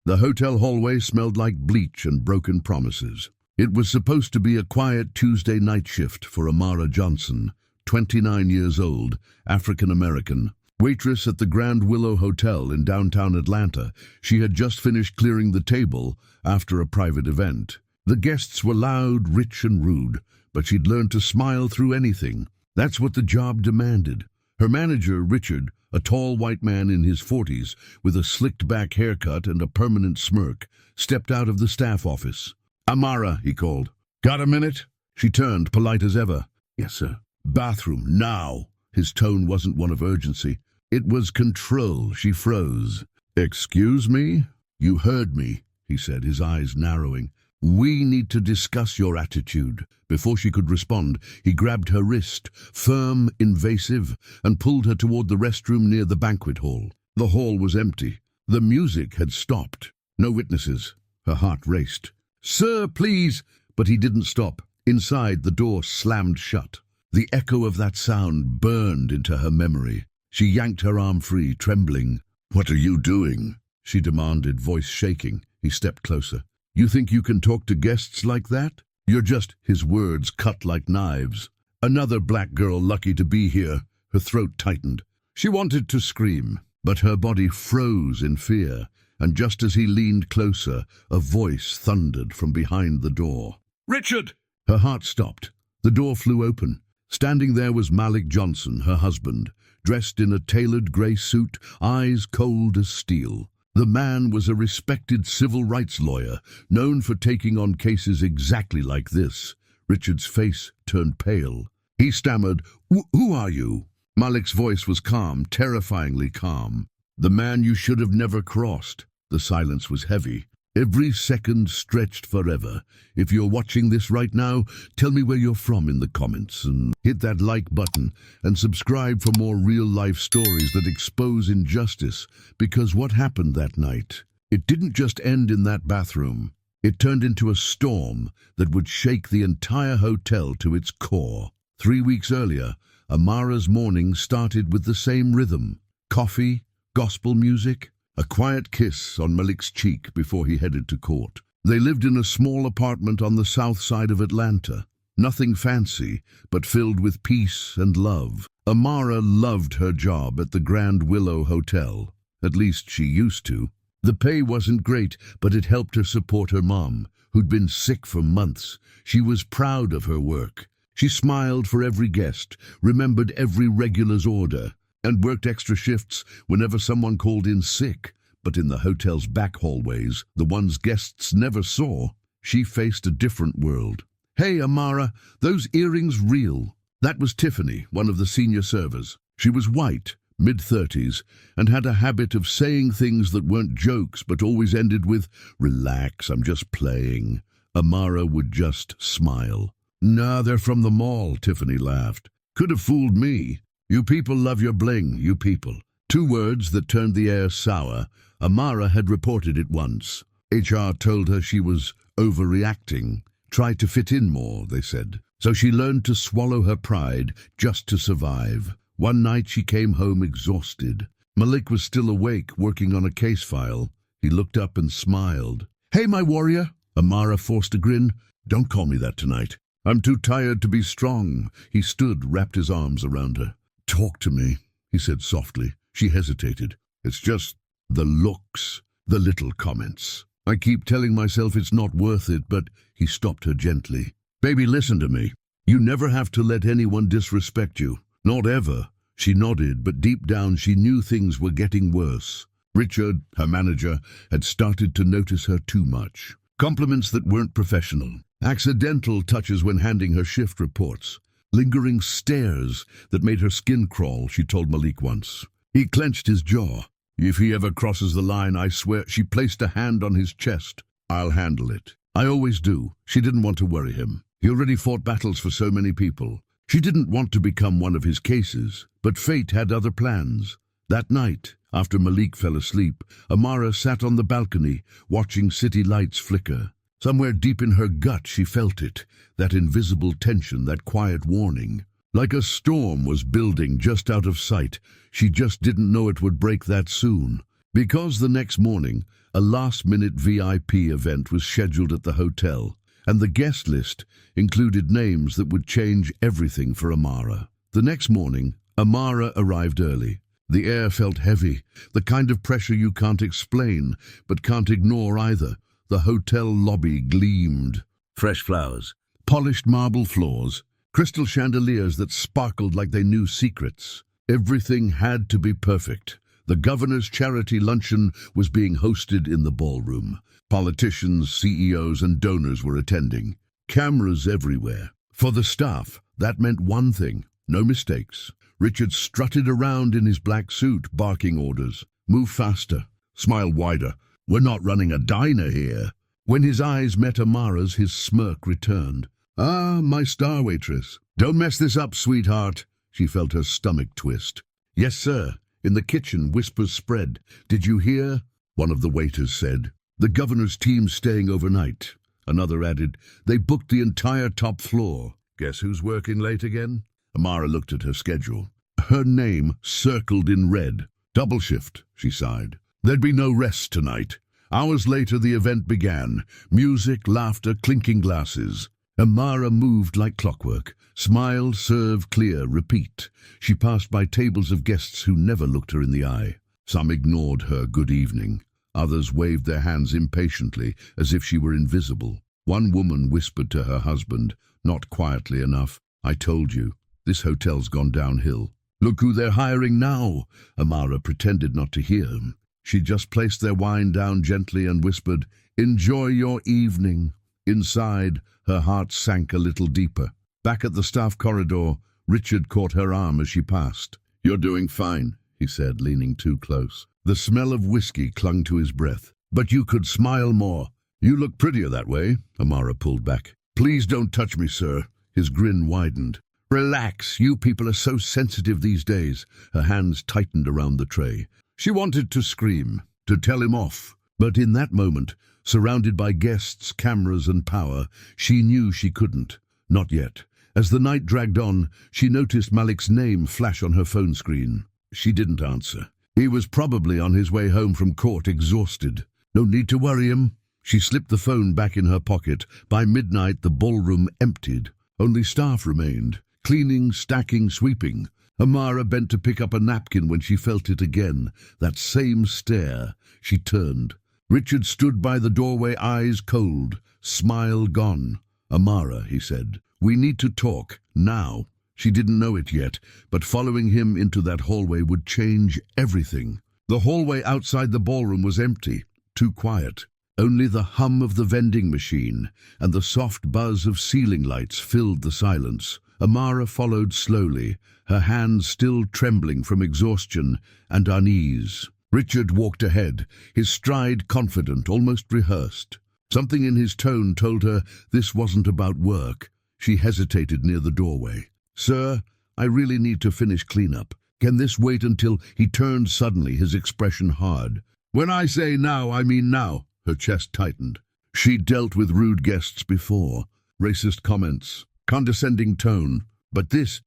The hotel hallway smelled like bleach and broken promises. It was supposed to be a quiet Tuesday night shift for Amara Johnson, 29 years old, African-American. Waitress at the Grand Willow Hotel in downtown Atlanta. She had just finished clearing the table after a private event. The guests were loud, rich and rude, but she'd learned to smile through anything. That's what the job demanded. Her manager, Richard, a tall white man in his 40s with a slicked-back haircut and a permanent smirk, stepped out of the staff office. "Amara," he called. "Got a minute?" She turned, polite as ever. "Yes, sir." "Bathroom, now." His tone wasn't one of urgency. It was control. She froze. "Excuse me?" "You heard me," he said, his eyes narrowing. "We need to discuss your attitude." Before she could respond, he grabbed her wrist, firm, invasive, and pulled her toward the restroom near the banquet hall. The hall was empty. The music had stopped. No witnesses. Her heart raced. "Sir, please!" But he didn't stop. Inside, the door slammed shut. The echo of that sound burned into her memory. She yanked her arm free, trembling. "What are you doing?" she demanded, voice shaking. He stepped closer. "You think you can talk to guests like that? You're just—" His words cut like knives. "Another black girl lucky to be here." Her throat tightened. She wanted to scream, but her body froze in fear, and just as he leaned closer, a voice thundered from behind the door. "Richard!" Her heart stopped. The door flew open. Standing there was Malik Johnson, her husband, dressed in a tailored grey suit, eyes cold as steel. The man was a respected civil rights lawyer, known for taking on cases exactly like this. Richard's face turned pale. He stammered, Who are you?" Malik's voice was calm, terrifyingly calm. "The man you should have never crossed." The silence was heavy. Every second stretched forever. If you're watching this right now, tell me where you're from in the comments, and hit that like button and subscribe for more real-life stories that expose injustice, because what happened that night, it didn't just end in that bathroom. It turned into a storm that would shake the entire hotel to its core. 3 weeks earlier, Amara's morning started with the same rhythm. Coffee, gospel music, a quiet kiss on Malik's cheek before he headed to court. They lived in a small apartment on the south side of Atlanta. Nothing fancy, but filled with peace and love. Amara loved her job at the Grand Willow Hotel. At least she used to. The pay wasn't great, but it helped her support her mom, who'd been sick for months. She was proud of her work. She smiled for every guest, remembered every regular's order, and worked extra shifts whenever someone called in sick. But in the hotel's back hallways, the ones guests never saw, she faced a different world. "Hey, Amara, those earrings real?" That was Tiffany, one of the senior servers. She was white, mid-30s, and had a habit of saying things that weren't jokes but always ended with, "Relax, I'm just playing." Amara would just smile. "Nah, they're from the mall," Tiffany laughed. "Could have fooled me. You people love your bling, you people." 2 words that turned the air sour. Amara had reported it once. HR told her she was overreacting. Try to fit in more, they said. So she learned to swallow her pride just to survive. One night she came home exhausted. Malik was still awake, working on a case file. He looked up and smiled. "Hey, my warrior." Amara forced a grin. "Don't call me that tonight. I'm too tired to be strong." He stood, wrapped his arms around her. "Talk to me," he said softly. She hesitated. "It's just the looks, the little comments. I keep telling myself it's not worth it," but he stopped her gently. "Baby, listen to me. You never have to let anyone disrespect you. Not ever." She nodded, but deep down she knew things were getting worse. Richard, her manager, had started to notice her too much. Compliments that weren't professional. Accidental touches when handing her shift reports. Lingering stares that made her skin crawl, she told Malik once. He clenched his jaw. "If he ever crosses the line, I swear." She placed a hand on his chest. "I'll handle it. I always do." She didn't want to worry him. He already fought battles for so many people. She didn't want to become one of his cases, but fate had other plans. That night, after Malik fell asleep, Amara sat on the balcony, watching city lights flicker. Somewhere deep in her gut she felt it, that invisible tension, that quiet warning. Like a storm was building just out of sight. She just didn't know it would break that soon. Because the next morning, A last-minute VIP event was scheduled at the hotel, and the guest list included names that would change everything for Amara. The next morning, Amara arrived early. The air felt heavy, the kind of pressure you can't explain, but can't ignore either. The hotel lobby gleamed. Fresh flowers, polished marble floors, crystal chandeliers that sparkled like they knew secrets. Everything had to be perfect. The governor's charity luncheon was being hosted in the ballroom. Politicians, CEOs, and donors were attending. Cameras everywhere. For the staff, that meant one thing: no mistakes. Richard strutted around in his black suit, barking orders. Move faster. Smile wider. We're not running a diner here. When his eyes met Amara's, his smirk returned. Ah, my star waitress. Don't mess this up, sweetheart. She felt her stomach twist. Yes, sir. In the kitchen, whispers spread. Did you hear? One of the waiters said. The governor's team's staying overnight. Another added, they booked the entire top floor. Guess who's working late again? Amara looked at her schedule. Her name circled in red. Double shift, she sighed. There'd be no rest tonight. Hours later the event began. Music, laughter, clinking glasses. Amara moved like clockwork. Smile, serve, clear, repeat. She passed by tables of guests who never looked her in the eye. Some ignored her good evening. Others waved their hands impatiently, as if she were invisible. One woman whispered to her husband, not quietly enough, I told you, this hotel's gone downhill. Look who they're hiring now. Amara pretended not to hear him. She just placed their wine down gently and whispered, enjoy your evening. Inside, her heart sank a little deeper. Back at the staff corridor, Richard caught her arm as she passed. You're doing fine, he said, leaning too close. The smell of whiskey clung to his breath. But you could smile more. You look prettier that way, Amara pulled back. Please don't touch me, sir. His grin widened. Relax, you people are so sensitive these days. Her hands tightened around the tray. She wanted to scream, to tell him off. But in that moment, surrounded by guests, cameras, and power, she knew she couldn't. Not yet. As the night dragged on, she noticed Malik's name flash on her phone screen. She didn't answer. He was probably on his way home from court, exhausted. No need to worry him. She slipped the phone back in her pocket. By midnight, the ballroom emptied. Only staff remained. Cleaning, stacking, sweeping. Amara bent to pick up a napkin when she felt it again. That same stare. She turned. Richard stood by the doorway, eyes cold, smile gone. Amara, he said, we need to talk, now. She didn't know it yet, but following him into that hallway would change everything. The hallway outside the ballroom was empty, too quiet. Only the hum of the vending machine and the soft buzz of ceiling lights filled the silence. Amara followed slowly, her hands still trembling from exhaustion and unease. Richard walked ahead, his stride confident, almost rehearsed. Something in his tone told her this wasn't about work. She hesitated near the doorway. Sir, I really need to finish cleanup. Can this wait until he turned suddenly, his expression hard? When I say now, I mean now. Her chest tightened. She'd dealt with rude guests before. Racist comments, condescending tone. But this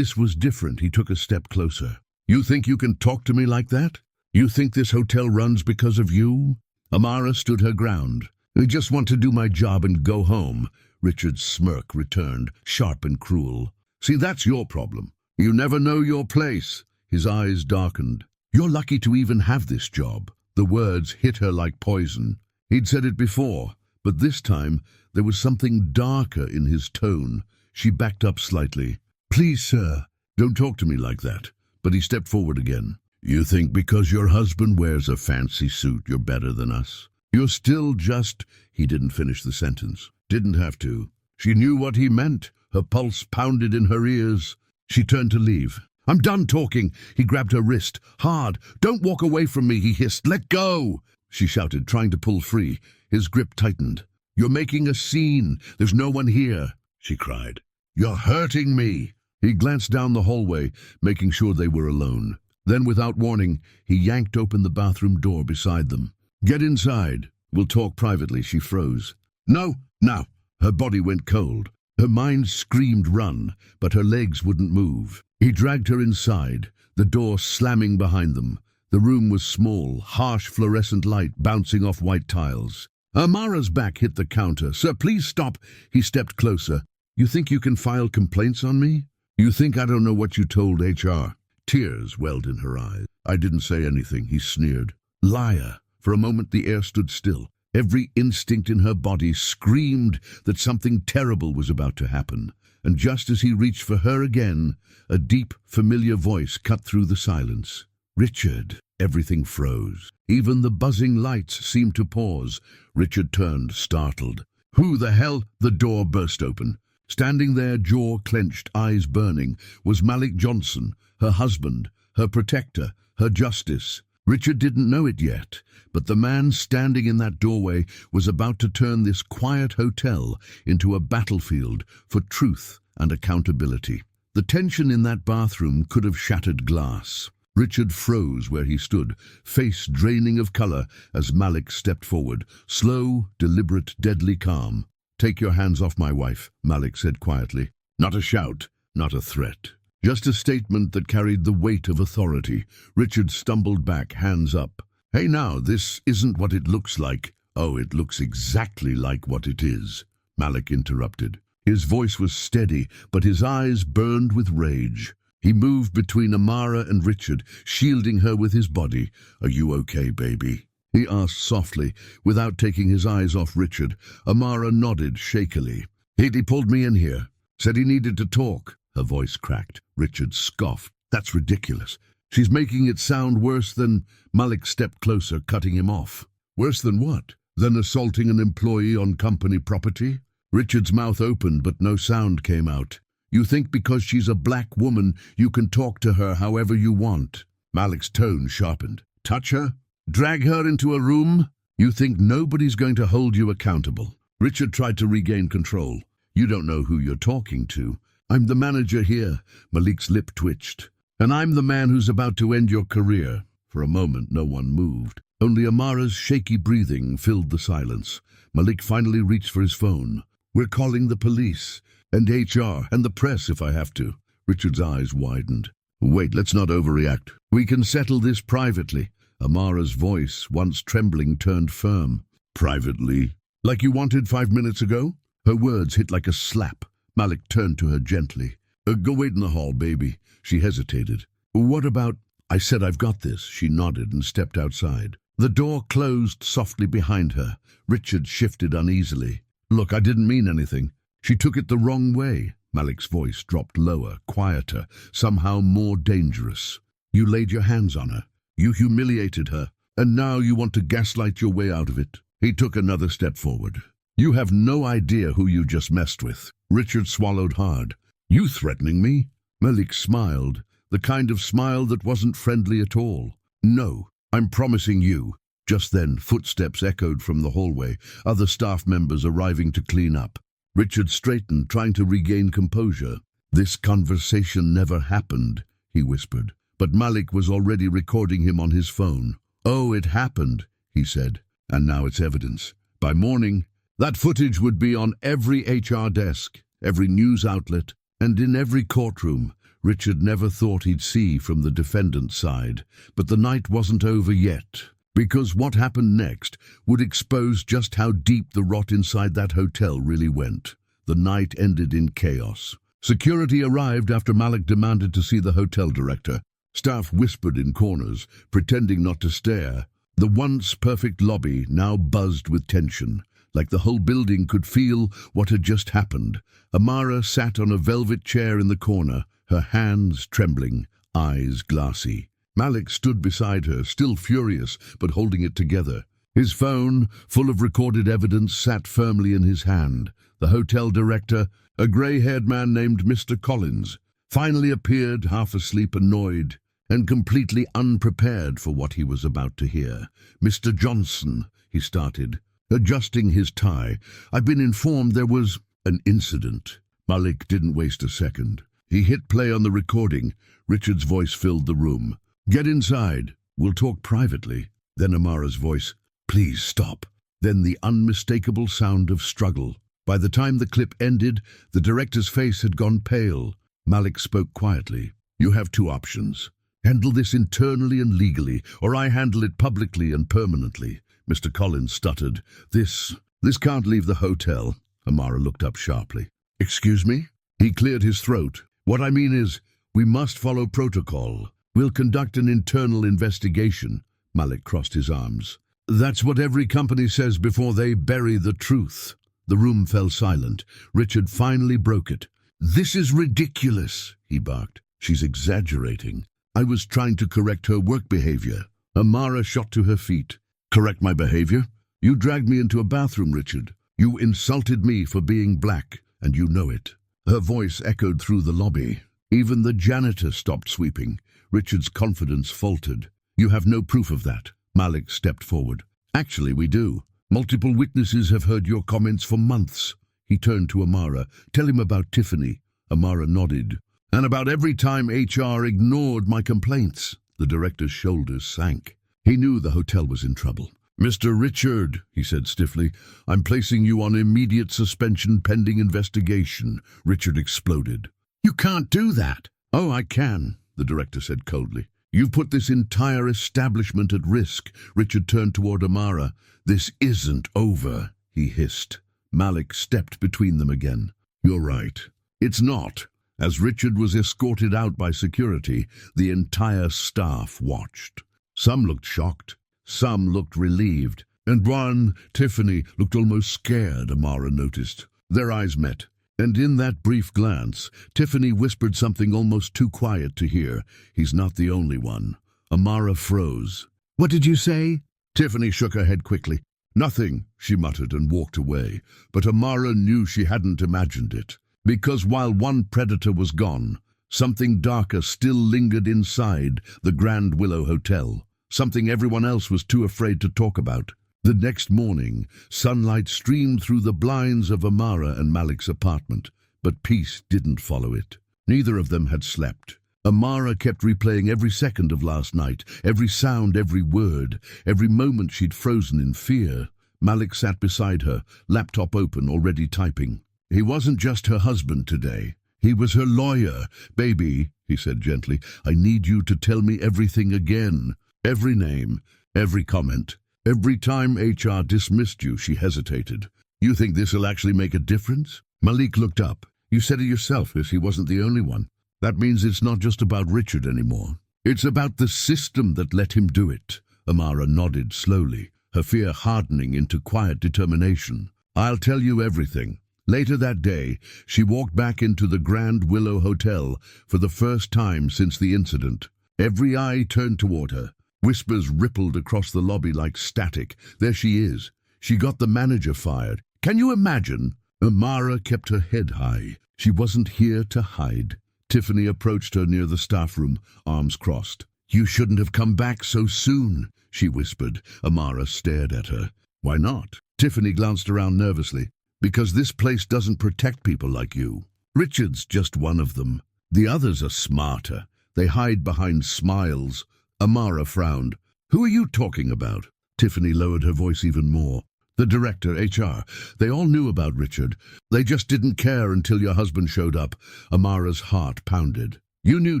was different. He took a step closer. You think you can talk to me like that? You think this hotel runs because of you? Amara stood her ground. I just want to do my job and go home. Richard's smirk returned, sharp and cruel. See, that's your problem. You never know your place. His eyes darkened. You're lucky to even have this job. The words hit her like poison. He'd said it before, but this time there was something darker in his tone. She backed up slightly. Please, sir, don't talk to me like that. But he stepped forward again. You think because your husband wears a fancy suit you're better than us? You're still just... He didn't finish the sentence. Didn't have to. She knew what he meant. Her pulse pounded in her ears. She turned to leave. I'm done talking. He grabbed her wrist. Hard. Don't walk away from me, he hissed. Let go! She shouted, trying to pull free. His grip tightened. You're making a scene. There's no one here, she cried. You're hurting me. He glanced down the hallway, making sure they were alone. Then, without warning, he yanked open the bathroom door beside them. Get inside. We'll talk privately. She froze. No, now. Her body went cold. Her mind screamed run, but her legs wouldn't move. He dragged her inside, the door slamming behind them. The room was small, harsh fluorescent light bouncing off white tiles. Amara's back hit the counter. "Sir, please stop." He stepped closer. "You think you can file complaints on me? You think I don't know what you told HR?" Tears welled in her eyes. "I didn't say anything," he sneered. "Liar." For a moment the air stood still. Every instinct in her body screamed that something terrible was about to happen. And just as he reached for her again, a deep, familiar voice cut through the silence. "Richard." Everything froze. Even the buzzing lights seemed to pause. Richard turned, startled. "Who the hell?" The door burst open. Standing there, jaw clenched, eyes burning, was Malik Johnson, her husband, her protector, her justice. Richard didn't know it yet, but the man standing in that doorway was about to turn this quiet hotel into a battlefield for truth and accountability. The tension in that bathroom could have shattered glass. Richard froze where he stood, face draining of color as Malik stepped forward, slow, deliberate, deadly calm. "Take your hands off my wife," Malik said quietly. Not a shout, not a threat. Just a statement that carried the weight of authority. Richard stumbled back, hands up. "Hey now, this isn't what it looks like." "Oh, it looks exactly like what it is," Malik interrupted. His voice was steady, but his eyes burned with rage. He moved between Amara and Richard, shielding her with his body. "Are you okay, baby?" he asked softly, without taking his eyes off Richard. Amara nodded shakily. He pulled me in here. Said he needed to talk." Her voice cracked. Richard scoffed. "That's ridiculous. She's making it sound worse than—" Malik stepped closer, cutting him off. "Worse than what? Than assaulting an employee on company property?" Richard's mouth opened, but no sound came out. "You think because she's a black woman, you can talk to her however you want?" Malik's tone sharpened. "Touch her? Drag her into a room? You think nobody's going to hold you accountable?" Richard tried to regain control. "You don't know who you're talking to. I'm the manager here." Malik's lip twitched. "And I'm the man who's about to end your career." For a moment, no one moved. Only Amara's shaky breathing filled the silence. Malik finally reached for his phone. "We're calling the police. And HR, and the press if I have to." Richard's eyes widened. "Wait, let's not overreact. We can settle this privately." Amara's voice, once trembling, turned firm. "Privately? Like you wanted 5 minutes ago?" Her words hit like a slap. Malik turned to her gently. "Go wait in the hall, baby." She hesitated. "What about—" "I said I've got this." She nodded and stepped outside. The door closed softly behind her. Richard shifted uneasily. "Look, I didn't mean anything. She took it the wrong way." Malik's voice dropped lower, quieter, somehow more dangerous. "You laid your hands on her. You humiliated her. And now you want to gaslight your way out of it." He took another step forward. "You have no idea who you just messed with." Richard swallowed hard. "You threatening me?" Malik smiled, the kind of smile that wasn't friendly at all. "No, I'm promising you." Just then, footsteps echoed from the hallway, other staff members arriving to clean up. Richard straightened, trying to regain composure. "This conversation never happened," he whispered, but Malik was already recording him on his phone. "Oh, it happened," he said, "and now it's evidence. By morning, that footage would be on every HR desk, every news outlet, and in every courtroom." Richard never thought he'd see from the defendant's side, but the night wasn't over yet. Because what happened next would expose just how deep the rot inside that hotel really went. The night ended in chaos. Security arrived after Malik demanded to see the hotel director. Staff whispered in corners, pretending not to stare. The once perfect lobby now buzzed with tension, like the whole building could feel what had just happened. Amara sat on a velvet chair in the corner, her hands trembling, eyes glassy. Malik stood beside her, still furious, but holding it together. His phone, full of recorded evidence, sat firmly in his hand. The hotel director, a grey-haired man named Mr. Collins, finally appeared, half asleep, annoyed, and completely unprepared for what he was about to hear. "Mr. Johnson," he started, adjusting his tie, "I've been informed there was an incident." Malik didn't waste a second. He hit play on the recording. Richard's voice filled the room. "Get inside. We'll talk privately." Then Amara's voice, "Please stop." Then the unmistakable sound of struggle. By the time the clip ended, the director's face had gone pale. Malik spoke quietly. "You have two options. Handle this internally and legally, or I handle it publicly and permanently. Mr. Collins stuttered. This can't leave the hotel. Amara looked up sharply. Excuse me? He cleared his throat. What I mean is, we must follow protocol. We'll conduct an internal investigation. Malik crossed his arms. That's what every company says before they bury the truth. The room fell silent. Richard finally broke it. This is ridiculous, he barked. She's exaggerating. I was trying to correct her work behavior. Amara shot to her feet. Correct my behavior? You dragged me into a bathroom, Richard. You insulted me for being black, and you know it. Her voice echoed through the lobby. Even the janitor stopped sweeping. Richard's confidence faltered. You have no proof of that. Malik stepped forward. Actually, we do. Multiple witnesses have heard your comments for months. He turned to Amara. Tell him about Tiffany. Amara nodded. And about every time HR ignored my complaints. The director's shoulders sank. He knew the hotel was in trouble. Mr. Richard, he said stiffly, I'm placing you on immediate suspension pending investigation. Richard exploded. You can't do that. Oh, I can, the director said coldly. You've put this entire establishment at risk. Richard turned toward Amara. This isn't over, he hissed. Malik stepped between them again. You're right. It's not. As Richard was escorted out by security, the entire staff watched. Some looked shocked. Some looked relieved. And one, Tiffany, looked almost scared, Amara noticed. Their eyes met. And in that brief glance, Tiffany whispered something almost too quiet to hear. He's not the only one. Amara froze. What did you say? Tiffany shook her head quickly. Nothing, she muttered and walked away. But Amara knew she hadn't imagined it. Because while one predator was gone, something darker still lingered inside the Grand Willow Hotel. Something everyone else was too afraid to talk about. The next morning, sunlight streamed through the blinds of Amara and Malik's apartment, but peace didn't follow it. Neither of them had slept. Amara kept replaying every second of last night, every sound, every word, every moment she'd frozen in fear. Malik sat beside her, laptop open, already typing. He wasn't just her husband today. He was her lawyer. Baby, he said gently, I need you to tell me everything again. Every name, every comment. Every time HR dismissed you, she hesitated. You think this'll actually make a difference? Malik looked up. You said it yourself, as he wasn't the only one. That means it's not just about Richard anymore. It's about the system that let him do it. Amara nodded slowly, her fear hardening into quiet determination. I'll tell you everything. Later that day, she walked back into the Grand Willow Hotel for the first time since the incident. Every eye turned toward her. Whispers rippled across the lobby like static. There she is. She got the manager fired. Can you imagine? Amara kept her head high. She wasn't here to hide. Tiffany approached her near the staff room, arms crossed. You shouldn't have come back so soon, she whispered. Amara stared at her. Why not? Tiffany glanced around nervously. Because this place doesn't protect people like you. Richard's just one of them. The others are smarter. They hide behind smiles. Amara frowned. Who are you talking about? Tiffany lowered her voice even more. The director, HR. They all knew about Richard. They just didn't care until your husband showed up. Amara's heart pounded. You knew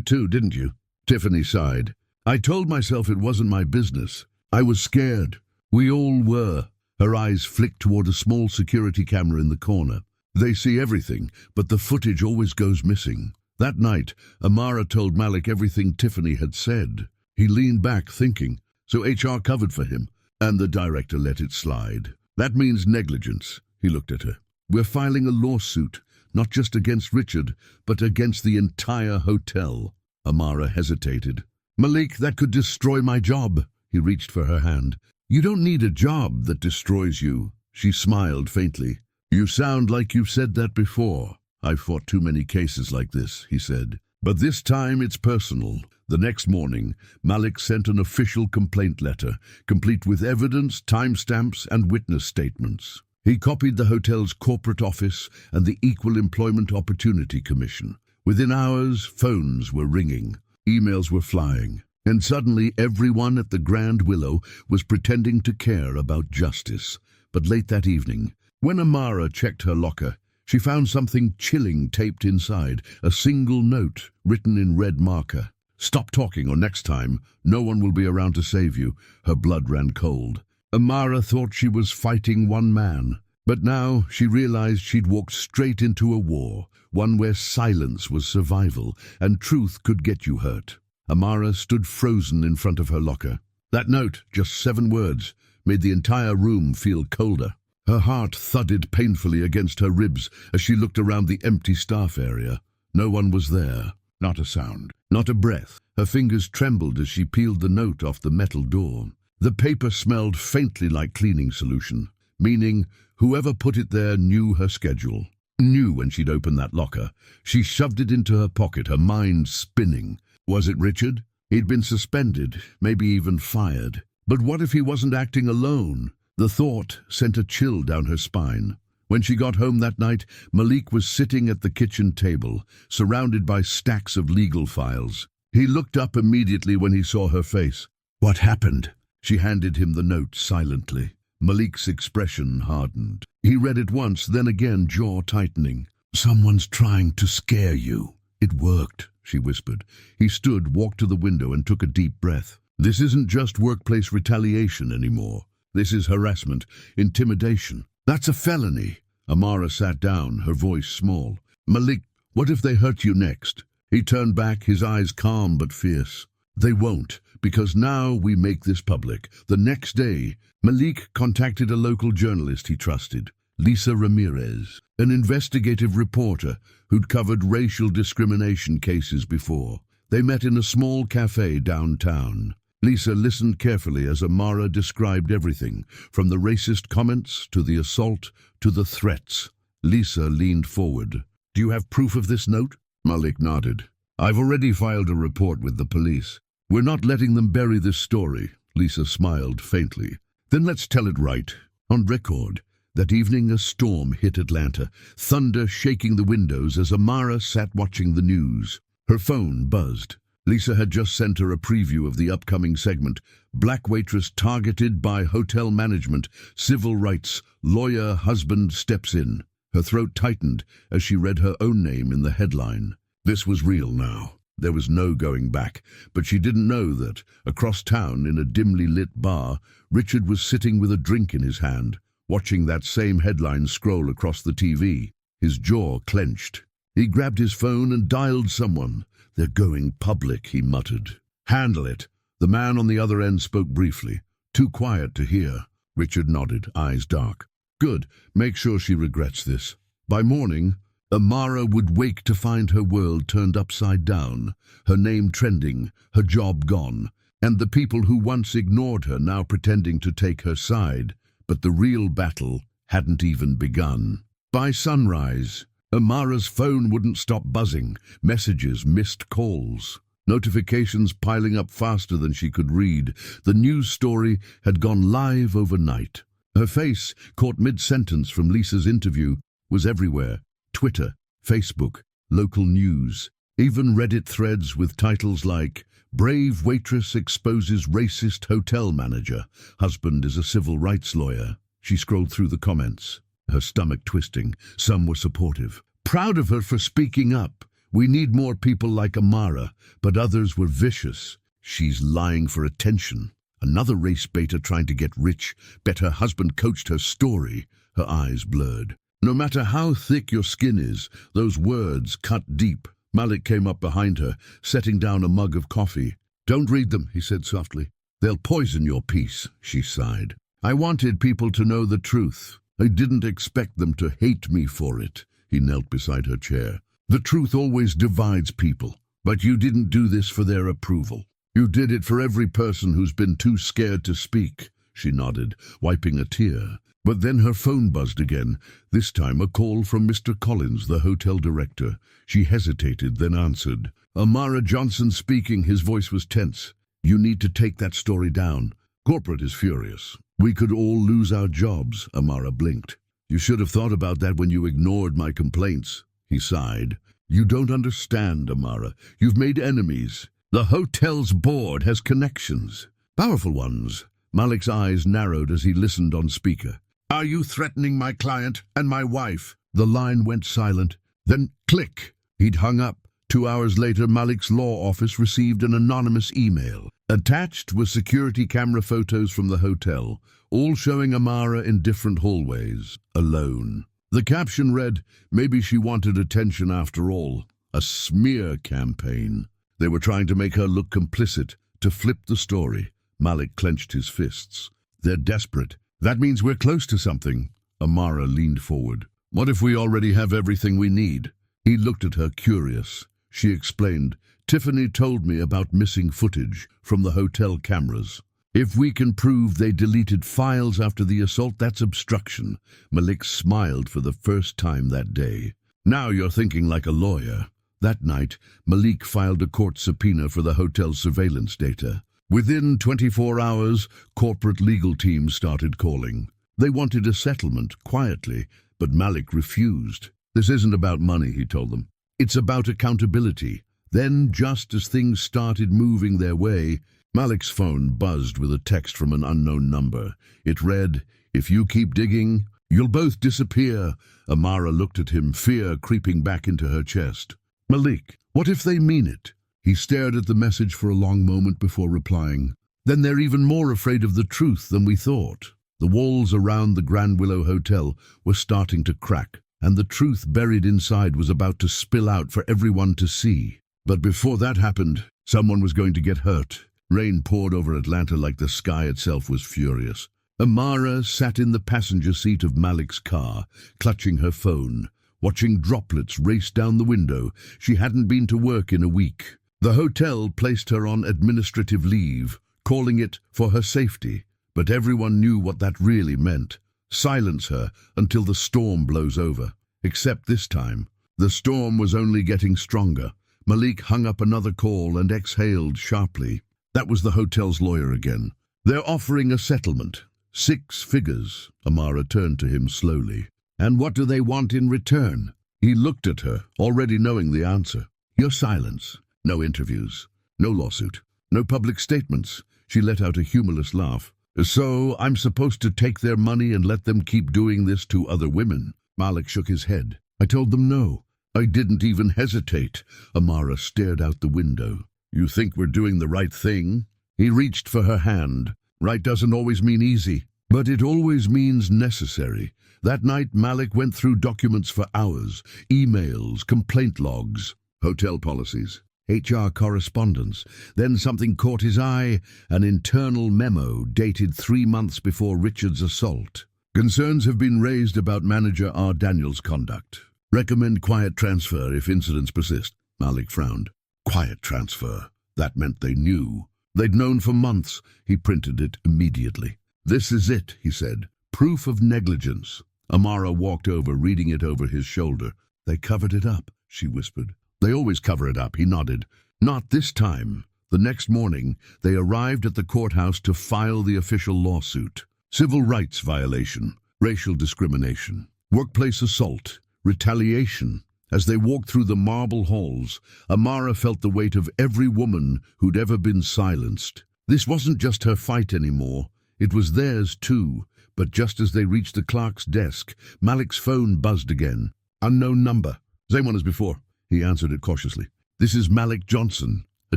too, didn't you? Tiffany sighed. I told myself it wasn't my business. I was scared. We all were. Her eyes flicked toward a small security camera in the corner. They see everything, but the footage always goes missing. That night, Amara told Malik everything Tiffany had said. He leaned back, thinking, so HR covered for him, and the director let it slide. That means negligence, he looked at her. We're filing a lawsuit, not just against Richard, but against the entire hotel. Amara hesitated. Malik, that could destroy my job. He reached for her hand. You don't need a job that destroys you. She smiled faintly. You sound like you've said that before. I've fought too many cases like this, he said. But this time it's personal. The next morning, Malik sent an official complaint letter, complete with evidence, timestamps, and witness statements. He copied the hotel's corporate office and the Equal Employment Opportunity Commission. Within hours, phones were ringing, emails were flying, and suddenly everyone at the Grand Willow was pretending to care about justice. But late that evening, when Amara checked her locker, she found something chilling taped inside, a single note written in red marker. Stop talking, or next time, no one will be around to save you." Her blood ran cold. Amara thought she was fighting one man, but now she realized she'd walked straight into a war, one where silence was survival, and truth could get you hurt. Amara stood frozen in front of her locker. That note, just 7 words, made the entire room feel colder. Her heart thudded painfully against her ribs as she looked around the empty staff area. No one was there. Not a sound. Not a breath. Her fingers trembled as she peeled the note off the metal door. The paper smelled faintly like cleaning solution, meaning whoever put it there knew her schedule. Knew when she'd opened that locker. She shoved it into her pocket, her mind spinning. Was it Richard? He'd been suspended, maybe even fired. But what if he wasn't acting alone? The thought sent a chill down her spine. When she got home that night, Malik was sitting at the kitchen table, surrounded by stacks of legal files. He looked up immediately when he saw her face. "What happened?" She handed him the note silently. Malik's expression hardened. He read it once, then again, jaw tightening. "Someone's trying to scare you." "It worked," she whispered. He stood, walked to the window, and took a deep breath. "This isn't just workplace retaliation anymore. This is harassment, intimidation. That's a felony." Amara sat down, her voice small. "Malik, what if they hurt you next?" He turned back, his eyes calm but fierce. "They won't, because now we make this public." The next day, Malik contacted a local journalist he trusted, Lisa Ramirez, an investigative reporter who'd covered racial discrimination cases before. They met in a small cafe downtown. Lisa listened carefully as Amara described everything, from the racist comments to the assault to the threats. Lisa leaned forward. "Do you have proof of this note?" Malik nodded. "I've already filed a report with the police. We're not letting them bury this story." Lisa smiled faintly. "Then let's tell it right. On record." That evening a storm hit Atlanta, thunder shaking the windows as Amara sat watching the news. Her phone buzzed. Lisa had just sent her a preview of the upcoming segment. Black waitress targeted by hotel management, civil rights, lawyer husband steps in. Her throat tightened as she read her own name in the headline. This was real now. There was no going back, but she didn't know that, across town in a dimly lit bar, Richard was sitting with a drink in his hand, watching that same headline scroll across the TV. His jaw clenched. He grabbed his phone and dialed someone. "They're going public," he muttered. "Handle it." The man on the other end spoke briefly. "Too quiet to hear." Richard nodded, eyes dark. "Good. Make sure she regrets this." By morning, Amara would wake to find her world turned upside down, her name trending, her job gone, and the people who once ignored her now pretending to take her side. But the real battle hadn't even begun. By sunrise, Amara's phone wouldn't stop buzzing, messages, missed calls, notifications piling up faster than she could read. The news story had gone live overnight. Her face, caught mid-sentence from Lisa's interview, was everywhere. Twitter, Facebook, local news, even Reddit threads with titles like "Brave Waitress Exposes Racist Hotel Manager. Husband is a Civil Rights Lawyer." She scrolled through the comments, her stomach twisting. Some were supportive. "Proud of her for speaking up. We need more people like Amara," but others were vicious. "She's lying for attention. Another race baiter trying to get rich. Bet her husband coached her story." Her eyes blurred. No matter how thick your skin is, those words cut deep. Malik came up behind her, setting down a mug of coffee. "Don't read them," he said softly. "They'll poison your peace," she sighed. "I wanted people to know the truth. I didn't expect them to hate me for it." He knelt beside her chair. "The truth always divides people, but you didn't do this for their approval. You did it for every person who's been too scared to speak." She nodded, wiping a tear. But then her phone buzzed again, this time a call from Mr. Collins, the hotel director. She hesitated, then answered. "Amara Johnson speaking." His voice was tense. "You need to take that story down. Corporate is furious. We could all lose our jobs." Amara blinked. "You should have thought about that when you ignored my complaints." He sighed. "You don't understand, Amara. You've made enemies. The hotel's board has connections. Powerful ones." Malik's eyes narrowed as he listened on speaker. "Are you threatening my client and my wife?" The line went silent. Then click. He'd hung up. 2 hours later, Malik's law office received an anonymous email. Attached were security camera photos from the hotel, all showing Amara in different hallways, alone. The caption read, "Maybe she wanted attention after all." A smear campaign. They were trying to make her look complicit, to flip the story. Malik clenched his fists. They're desperate. That means we're close to something. Amara leaned forward. What if we already have everything we need? He looked at her, curious. She explained, Tiffany told me about missing footage from the hotel cameras. If we can prove they deleted files after the assault, that's obstruction. Malik smiled for the first time that day. Now you're thinking like a lawyer. That night, Malik filed a court subpoena for the hotel's surveillance data. Within 24 hours, corporate legal teams started calling. They wanted a settlement, quietly, but Malik refused. This isn't about money, he told them. It's about accountability. Then, just as things started moving their way, Malik's phone buzzed with a text from an unknown number. It read, "If you keep digging, you'll both disappear." Amara looked at him, fear creeping back into her chest. Malik, what if they mean it? He stared at the message for a long moment before replying. Then they're even more afraid of the truth than we thought. The walls around the Grand Willow Hotel were starting to crack, and the truth buried inside was about to spill out for everyone to see. But before that happened, someone was going to get hurt. Rain poured over Atlanta like the sky itself was furious. Amara sat in the passenger seat of Malik's car, clutching her phone, watching droplets race down the window. She hadn't been to work in a week. The hotel placed her on administrative leave, calling it for her safety. But everyone knew what that really meant. Silence her until the storm blows over. Except this time. The storm was only getting stronger. Malik hung up another call and exhaled sharply. That was the hotel's lawyer again. They're offering a settlement. 6 figures. Amara turned to him slowly. And what do they want in return? He looked at her, already knowing the answer. Your silence. No interviews. No lawsuit. No public statements. She let out a humorless laugh. So I'm supposed to take their money and let them keep doing this to other women? Malik shook his head. I told them no. I didn't even hesitate. Amara stared out the window. You think we're doing the right thing? He reached for her hand. Right doesn't always mean easy, but it always means necessary. That night, Malik went through documents for hours, emails, complaint logs, hotel policies, HR correspondence. Then something caught his eye, an internal memo dated 3 months before Richard's assault. Concerns have been raised about manager R. Daniels' conduct. Recommend quiet transfer if incidents persist. Malik frowned. Quiet transfer. That meant they knew. They'd known for months. He printed it immediately. This is it, he said. Proof of negligence. Amara walked over, reading it over his shoulder. They covered it up, she whispered. They always cover it up, he nodded. Not this time. The next morning, they arrived at the courthouse to file the official lawsuit. Civil rights violation, racial discrimination, workplace assault, retaliation. As they walked through the marble halls, Amara felt the weight of every woman who'd ever been silenced. This wasn't just her fight anymore. It was theirs too. But just as they reached the clerk's desk, Malik's phone buzzed again. Unknown number. Same one as before. He answered it cautiously. This is Malik Johnson. A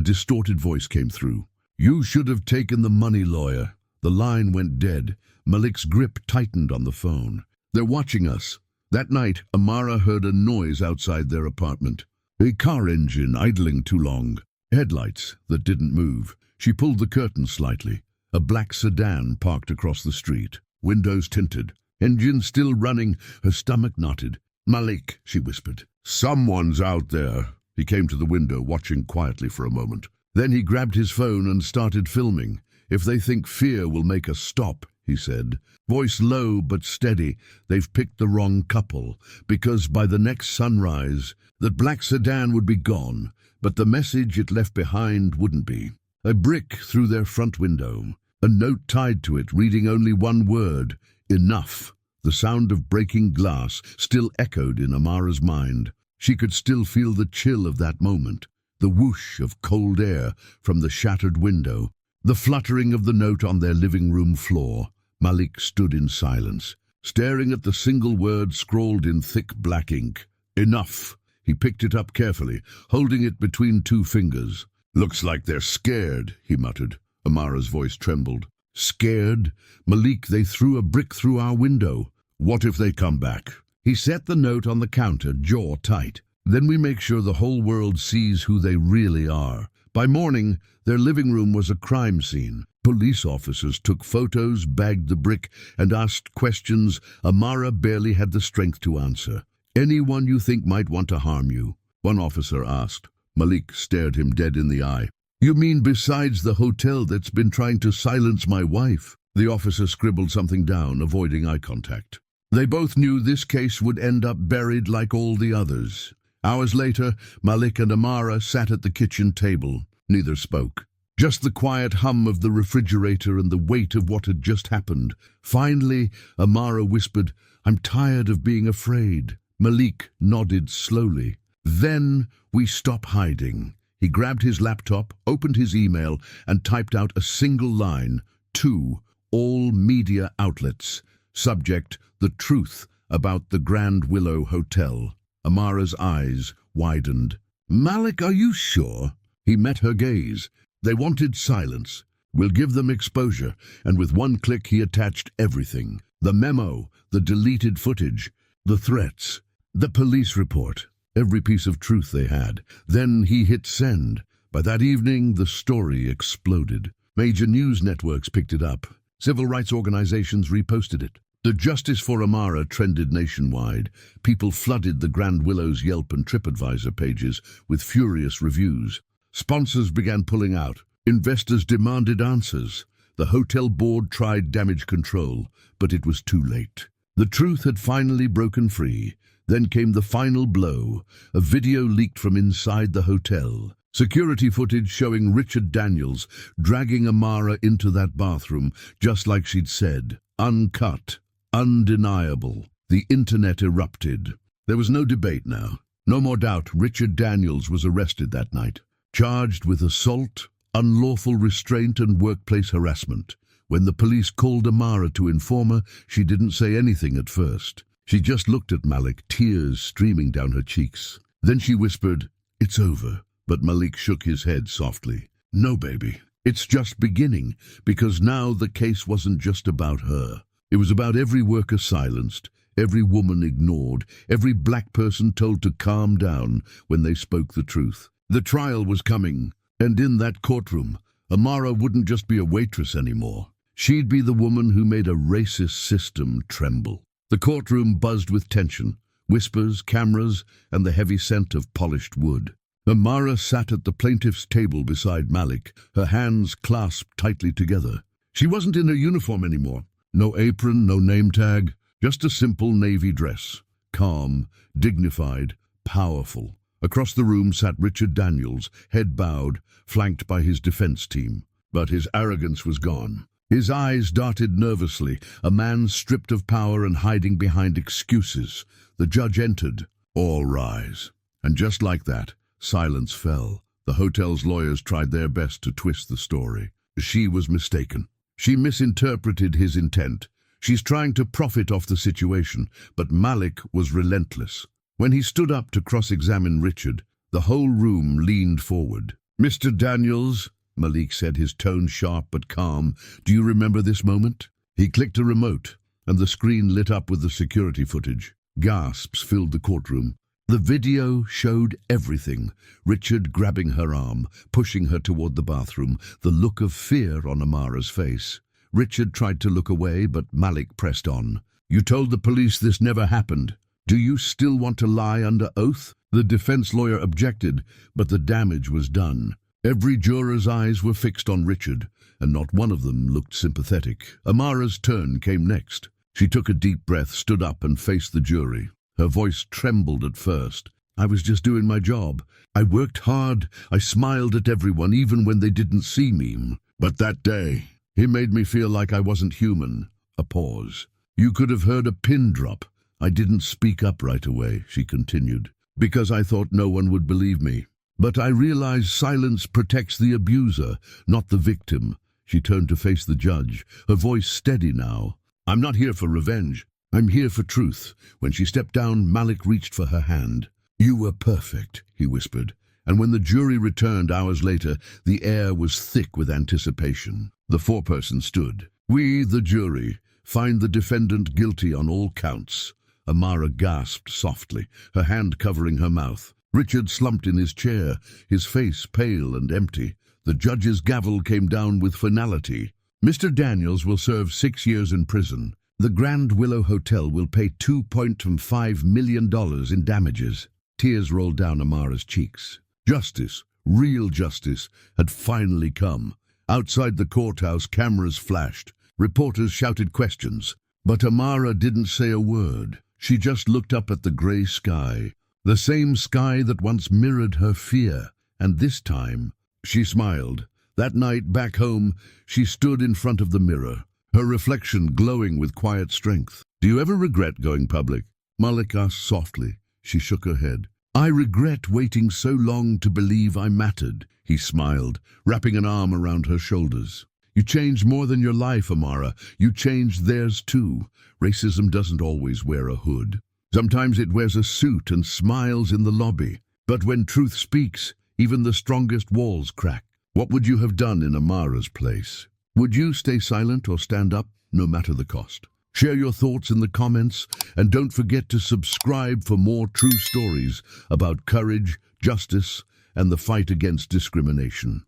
distorted voice came through. You should have taken the money, lawyer. The line went dead. Malik's grip tightened on the phone. They're watching us. That night, Amara heard a noise outside their apartment. A car engine idling too long. Headlights that didn't move. She pulled the curtain slightly. A black sedan parked across the street. Windows tinted. Engine still running. Her stomach knotted. Malik, she whispered. Someone's out there. He came to the window, watching quietly for a moment. Then he grabbed his phone and started filming. If they think fear will make us stop, he said. Voice low but steady. They've picked the wrong couple, because by the next sunrise, that black sedan would be gone, but the message it left behind wouldn't be. A brick through their front window. A note tied to it, reading only one word. Enough. The sound of breaking glass still echoed in Amara's mind. She could still feel the chill of that moment. The whoosh of cold air from the shattered window. The fluttering of the note on their living room floor. Malik stood in silence, staring at the single word scrawled in thick black ink. Enough. He picked it up carefully, holding it between two fingers. "Looks like they're scared," he muttered. Amara's voice trembled. "Scared? Malik, they threw a brick through our window. What if they come back?" He set the note on the counter, jaw tight. "Then we make sure the whole world sees who they really are." By morning, their living room was a crime scene. Police officers took photos, bagged the brick, and asked questions Amara barely had the strength to answer. "Anyone you think might want to harm you?" one officer asked. Malik stared him dead in the eye. "You mean besides the hotel that's been trying to silence my wife?" The officer scribbled something down, avoiding eye contact. They both knew this case would end up buried like all the others. Hours later, Malik and Amara sat at the kitchen table. Neither spoke. Just the quiet hum of the refrigerator and the weight of what had just happened. Finally, Amara whispered, "I'm tired of being afraid." Malik nodded slowly. "Then we stop hiding." He grabbed his laptop, opened his email, and typed out a single line. To all media outlets. Subject, the truth about the Grand Willow Hotel. Amara's eyes widened. "Malik, are you sure?" He met her gaze. "They wanted silence. We'll give them exposure." And with one click he attached everything. The memo, the deleted footage, the threats, the police report. Every piece of truth they had. Then he hit send. By that evening, the story exploded. Major news networks picked it up. Civil rights organizations reposted it. The Justice for Amara trended nationwide. People flooded the Grand Willow's Yelp and TripAdvisor pages with furious reviews. Sponsors began pulling out. Investors demanded answers. The hotel board tried damage control, but it was too late. The truth had finally broken free. Then came the final blow. A video leaked from inside the hotel. Security footage showing Richard Daniels dragging Amara into that bathroom, just like she'd said. Uncut, undeniable. The internet erupted. There was no debate now. No more doubt, Richard Daniels was arrested that night, charged with assault, unlawful restraint, and workplace harassment. When the police called Amara to inform her, she didn't say anything at first. She just looked at Malik, tears streaming down her cheeks. Then she whispered, "It's over." But Malik shook his head softly. "No, baby, it's just beginning, because now the case wasn't just about her. It was about every worker silenced, every woman ignored, every black person told to calm down when they spoke the truth. The trial was coming, and in that courtroom, Amara wouldn't just be a waitress anymore. She'd be the woman who made a racist system tremble. The courtroom buzzed with tension, whispers, cameras, and the heavy scent of polished wood. Amara sat at the plaintiff's table beside Malik, her hands clasped tightly together. She wasn't in her uniform anymore. No apron, no name tag, just a simple navy dress. Calm, dignified, powerful. Across the room sat Richard Daniels, head bowed, flanked by his defense team. But his arrogance was gone. His eyes darted nervously, a man stripped of power and hiding behind excuses. The judge entered. All rise. And just like that, silence fell. The hotel's lawyers tried their best to twist the story. She was mistaken. She misinterpreted his intent. She's trying to profit off the situation, but Malik was relentless. When he stood up to cross-examine Richard, the whole room leaned forward. "Mr. Daniels," Malik said, his tone sharp but calm, "do you remember this moment?" He clicked a remote, and the screen lit up with the security footage. Gasps filled the courtroom. The video showed everything. Richard grabbing her arm, pushing her toward the bathroom, the look of fear on Amara's face. Richard tried to look away, but Malik pressed on. "You told the police this never happened. Do you still want to lie under oath?" The defense lawyer objected, but the damage was done. Every juror's eyes were fixed on Richard, and not one of them looked sympathetic. Amara's turn came next. She took a deep breath, stood up, and faced the jury. Her voice trembled at first. "I was just doing my job. I worked hard. I smiled at everyone, even when they didn't see me. But that day, he made me feel like I wasn't human." A pause. "You could have heard a pin drop. I didn't speak up right away," she continued, "because I thought no one would believe me. But I realized silence protects the abuser, not the victim." She turned to face the judge, her voice steady now. "I'm not here for revenge. I'm here for truth." When she stepped down, Malik reached for her hand. "You were perfect," he whispered, and when the jury returned hours later, the air was thick with anticipation. The foreperson stood. "We, the jury, find the defendant guilty on all counts." Amara gasped softly, her hand covering her mouth. Richard slumped in his chair, his face pale and empty. The judge's gavel came down with finality. "Mr. Daniels will serve 6 years in prison. The Grand Willow Hotel will pay $2.5 million in damages." Tears rolled down Amara's cheeks. Justice, real justice, had finally come. Outside the courthouse, cameras flashed. Reporters shouted questions. But Amara didn't say a word. She just looked up at the grey sky. The same sky that once mirrored her fear. And this time, she smiled. That night, back home, she stood in front of the mirror, her reflection glowing with quiet strength. "Do you ever regret going public?" Malik asked softly. She shook her head. "I regret waiting so long to believe I mattered," he smiled, wrapping an arm around her shoulders. "You changed more than your life, Amara. You changed theirs too. Racism doesn't always wear a hood. Sometimes it wears a suit and smiles in the lobby. But when truth speaks, even the strongest walls crack. What would you have done in Amara's place? Would you stay silent or stand up, no matter the cost? Share your thoughts in the comments, and don't forget to subscribe for more true stories about courage, justice, and the fight against discrimination.